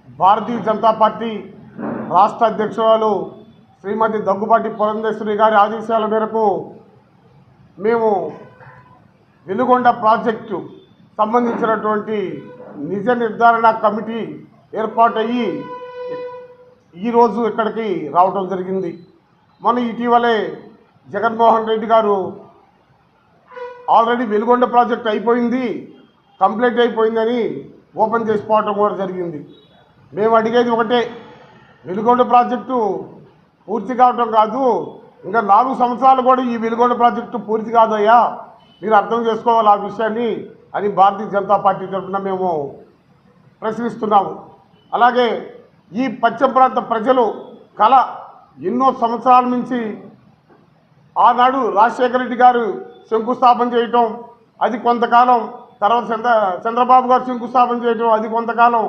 Bharatiya Janata party రాష్ట్ర అధ్యక్షురాలు శ్రీమతి దగ్గుబాటి పురంధేశ్వరి గారి ఆదేశాల మేరకు మేము వెలుగొండ ప్రాజెక్టు సంబంధించినటువంటి నిజ నిర్ధారణ కమిటీ ఏర్పాటయ్యి ఈరోజు ఇక్కడికి రావడం జరిగింది. మన ఇటీవలే జగన్మోహన్ రెడ్డి గారు ఆల్రెడీ వెలుగొండ ప్రాజెక్ట్ అయిపోయింది, కంప్లీట్ అయిపోయిందని ఓపెన్ చేసుకోవడం కూడా జరిగింది. మేము అడిగేది ఒకటే, వెలుగొండ ప్రాజెక్టు పూర్తి కావడం కాదు, ఇంకా 4 సంవత్సరాలు కూడా ఈ వెలుగొండ ప్రాజెక్టు పూర్తి కాదయ్యా, మీరు అర్థం చేసుకోవాలి ఆ విషయాన్ని అని భారతీయ జనతా పార్టీ తరఫున మేము ప్రశ్నిస్తున్నాము. అలాగే ఈ పశ్చిమ ప్రాంత ప్రజలు కళ ఎన్నో సంవత్సరాల నుంచి ఆనాడు రాజశేఖర రెడ్డి గారు శంకుస్థాపన చేయటం, అది కొంతకాలం, తర్వాత చంద్రబాబు గారు శంకుస్థాపన చేయటం, అది కొంతకాలం.